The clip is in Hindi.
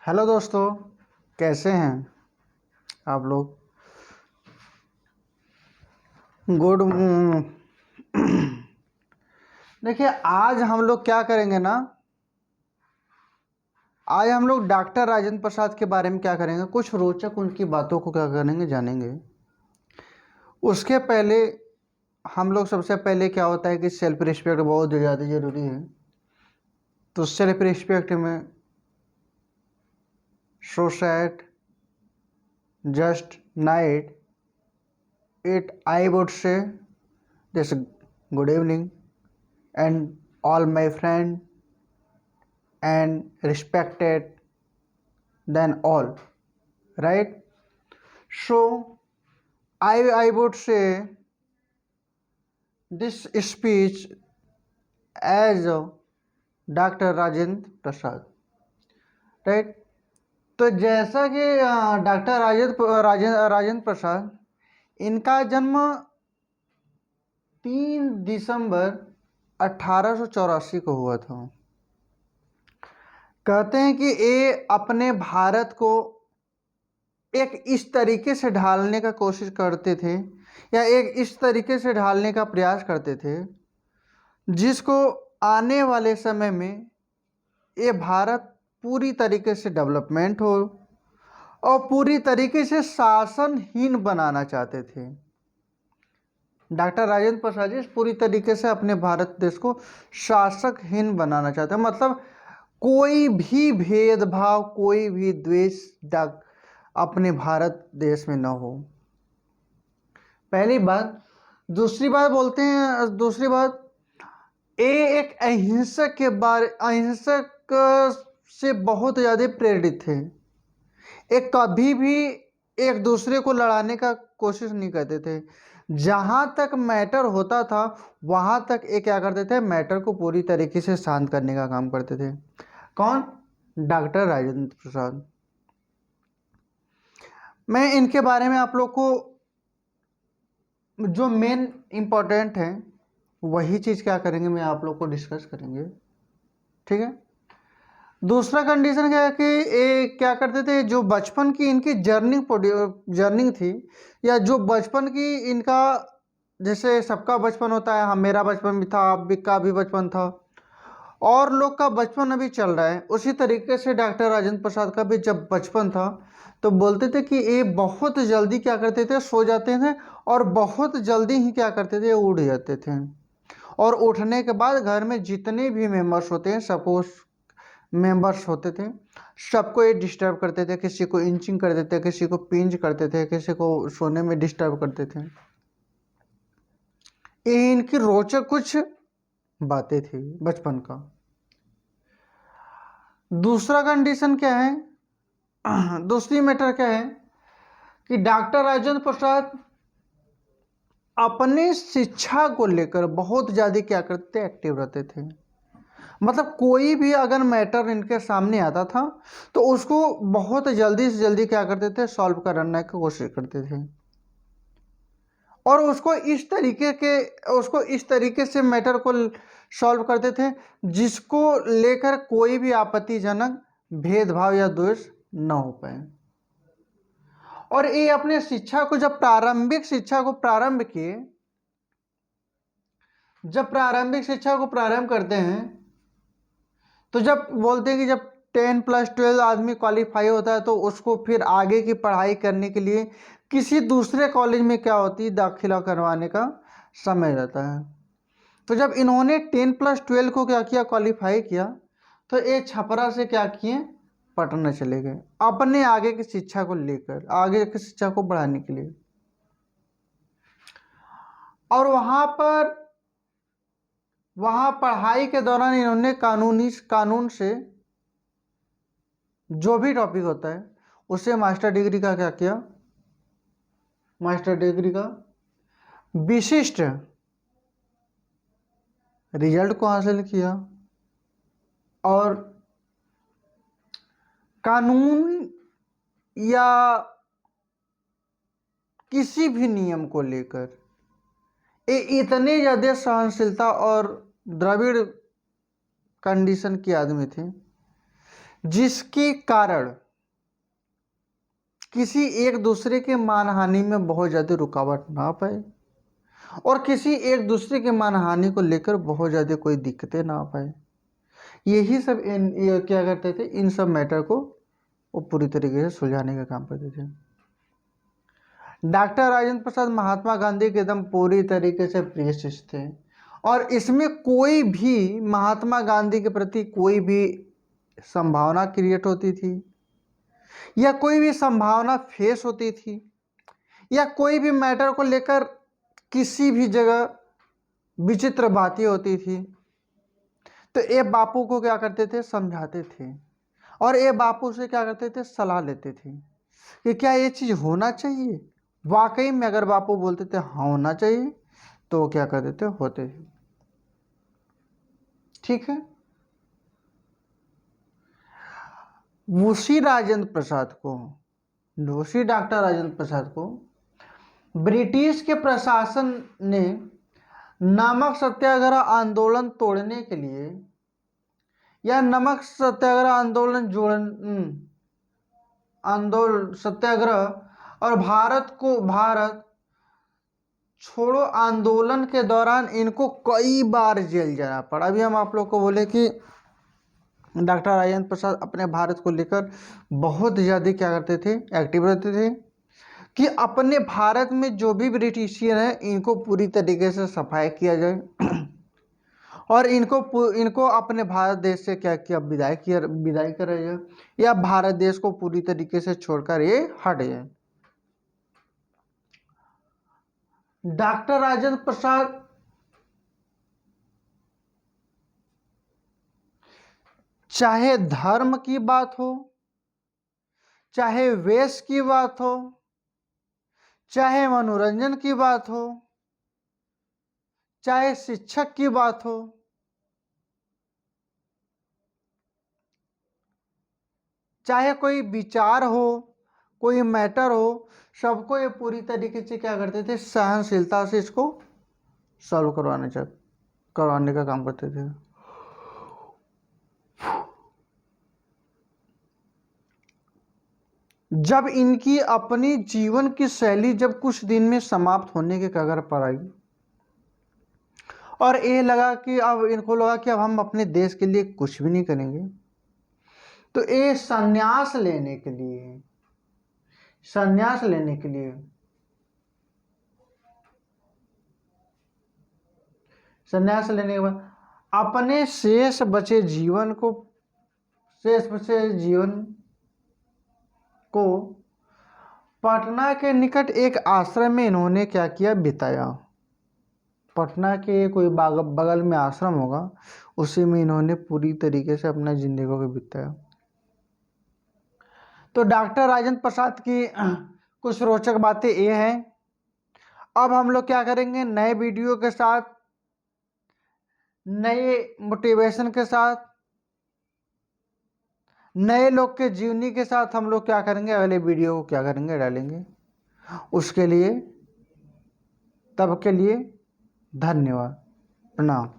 हेलो दोस्तों, कैसे हैं आप लोग। गुड। देखिए, आज हम लोग क्या करेंगे ना। आज हम लोग डॉक्टर राजेंद्र प्रसाद के बारे में क्या करेंगे, कुछ रोचक उनकी बातों को क्या करेंगे, जानेंगे। उसके पहले हम लोग सबसे पहले क्या होता है कि सेल्फ रिस्पेक्ट बहुत ज़्यादा ज़रूरी है। तो सेल्फ रिस्पेक्ट में so sad just night it I would say this good evening and all my friend and respected than all, right? So I would say this speech as doctor Rajendra Prasad, right. तो जैसा कि डॉक्टर राजेंद्र प्रसाद, इनका जन्म 3 दिसंबर 1884 को हुआ था। कहते हैं कि ये अपने भारत को एक इस तरीके से ढालने का कोशिश करते थे, या एक इस तरीके से ढालने का प्रयास करते थे जिसको आने वाले समय में ये भारत पूरी तरीके से डेवलपमेंट हो और पूरी तरीके से शासनहीन बनाना चाहते थे। डॉक्टर राजेंद्र प्रसाद जी पूरी तरीके से अपने भारत देश को शासकहीन बनाना चाहते हैं, मतलब कोई भी भेदभाव, कोई भी द्वेष अपने भारत देश में न हो। पहली बात। दूसरी बात बोलते हैं, दूसरी बात, ये एक अहिंसक के बारे, अहिंसक से बहुत ज़्यादा प्रेरित थे। एक कभी भी एक दूसरे को लड़ाने का कोशिश नहीं करते थे। जहाँ तक मैटर होता था वहाँ तक ये क्या करते थे, मैटर को पूरी तरीके से शांत करने का काम करते थे। कौन? डॉक्टर राजेंद्र प्रसाद। मैं इनके बारे में आप लोग को जो मेन इम्पोर्टेंट है वही चीज़ क्या करेंगे, मैं आप लोग को डिस्कस करेंगे, ठीक है। दूसरा कंडीशन क्या है कि ये क्या करते थे, जो बचपन की इनकी जर्निंग थी, या जो बचपन की इनका, जैसे सबका बचपन होता है, हम, मेरा बचपन भी था, आप का भी बचपन था, और लोग का बचपन अभी चल रहा है, उसी तरीके से डॉक्टर राजेंद्र प्रसाद का भी जब बचपन था तो बोलते थे कि ये बहुत जल्दी क्या करते थे, सो जाते थे, और बहुत जल्दी ही क्या करते थे, उठ जाते थे। और उठने के बाद घर में जितने भी मेंबर्स होते हैं, सपोज मेंबर्स होते थे, सबको ये डिस्टर्ब करते थे। किसी को इंचिंग कर देते, किसी को पिंच करते थे, किसी को सोने में डिस्टर्ब करते थे। ये इनकी रोचक कुछ बातें थी बचपन का। दूसरा कंडीशन क्या है, दूसरी मैटर क्या है कि डॉक्टर राजेंद्र प्रसाद अपने शिक्षा को लेकर बहुत ज़्यादा क्या करते, एक्टिव रहते थे। मतलब कोई भी अगर मैटर इनके सामने आता था तो उसको बहुत जल्दी से जल्दी क्या करते थे, सॉल्व करने की कोशिश करते थे, और उसको इस तरीके से मैटर को सॉल्व करते थे जिसको लेकर कोई भी आपत्तिजनक भेदभाव या द्वेष न हो पाए। और ये अपने शिक्षा को, जब प्रारंभिक शिक्षा को प्रारंभ किए, जब प्रारंभिक शिक्षा को प्रारंभ करते हैं तो जब बोलते हैं कि जब 10+12 आदमी क्वालिफाई होता है तो उसको फिर आगे की पढ़ाई करने के लिए किसी दूसरे कॉलेज में क्या होती है, दाखिला करवाने का समय रहता है। तो जब इन्होंने 10+12 को क्या किया, क्वालिफाई किया, तो ये छपरा से क्या किए, पटना चले गए अपने आगे की शिक्षा को लेकर, आगे की शिक्षा को बढ़ाने के लिए। और वहाँ पढ़ाई के दौरान इन्होंने कानून से जो भी टॉपिक होता है उससे मास्टर डिग्री का क्या किया, मास्टर डिग्री का विशिष्ट रिजल्ट को हासिल किया। और कानून या किसी भी नियम को लेकर ये इतने ज़्यादा सहनशीलता और द्रविड़ कंडीशन के आदमी थे जिसके कारण किसी एक दूसरे के मानहानि में बहुत ज़्यादा रुकावट ना पाए और किसी एक दूसरे के मानहानि को लेकर बहुत ज़्यादा कोई दिक्कतें ना पाए। यही सब ये क्या करते थे, इन सब मैटर को वो पूरी तरीके से सुलझाने का काम करते थे। डॉक्टर राजेंद्र प्रसाद महात्मा गांधी के एकदम पूरी तरीके से प्रिय शिष्य थे और इसमें कोई भी महात्मा गांधी के प्रति कोई भी संभावना क्रिएट होती थी या कोई भी संभावना फेस होती थी या कोई भी मैटर को लेकर किसी भी जगह विचित्र बातें होती थी तो ये बापू को क्या करते थे, समझाते थे और ये बापू से क्या करते थे, सलाह लेते थे कि क्या ये चीज़ होना चाहिए। वाकई में अगर बापू बोलते थे हाँ होना चाहिए तो वो क्या करते थे, होते थे। ठीक है। उसी राजेंद्र प्रसाद को, उसी डॉक्टर राजेंद्र प्रसाद को ब्रिटिश के प्रशासन ने नमक सत्याग्रह आंदोलन तोड़ने के लिए या नमक सत्याग्रह आंदोलन सत्याग्रह और भारत छोड़ो आंदोलन के दौरान इनको कई बार जेल जाना पड़ा। अभी हम आप लोग को बोले कि डॉक्टर राजेंद्र प्रसाद अपने भारत को लेकर बहुत ज़्यादा क्या करते थे, एक्टिव रहते थे कि अपने भारत में जो भी ब्रिटिशियन है इनको पूरी तरीके से सफाई किया जाए और इनको अपने भारत देश से क्या किया, विदाई करा जाए या भारत देश को पूरी तरीके से छोड़कर ये हट जाए। डॉक्टर राजेंद्र प्रसाद चाहे धर्म की बात हो, चाहे वेश की बात हो, चाहे मनोरंजन की बात हो, चाहे शिक्षक की बात हो, चाहे कोई विचार हो, कोई मैटर हो, सबको ये पूरी तरीके से क्या करते थे, सहनशीलता से इसको सॉल्व करवाने का काम करते थे। जब इनकी अपनी जीवन की शैली जब कुछ दिन में समाप्त होने के कगार पर आई और ये लगा कि अब इनको लगा कि अब हम अपने देश के लिए कुछ भी नहीं करेंगे तो ये संन्यास लेने के बाद अपने शेष बचे जीवन को पटना के निकट एक आश्रम में इन्होंने क्या किया, बिताया। पटना के कोई बगल में आश्रम होगा, उसी में इन्होंने पूरी तरीके से अपना जिंदगी को बिताया। तो डॉक्टर राजेंद्र प्रसाद की कुछ रोचक बातें ये हैं। अब हम लोग क्या करेंगे, नए वीडियो के साथ, नए मोटिवेशन के साथ, नए लोग के जीवनी के साथ हम लोग क्या करेंगे, अगले वीडियो को क्या करेंगे, डालेंगे। उसके लिए तब के लिए धन्यवाद, प्रणाम।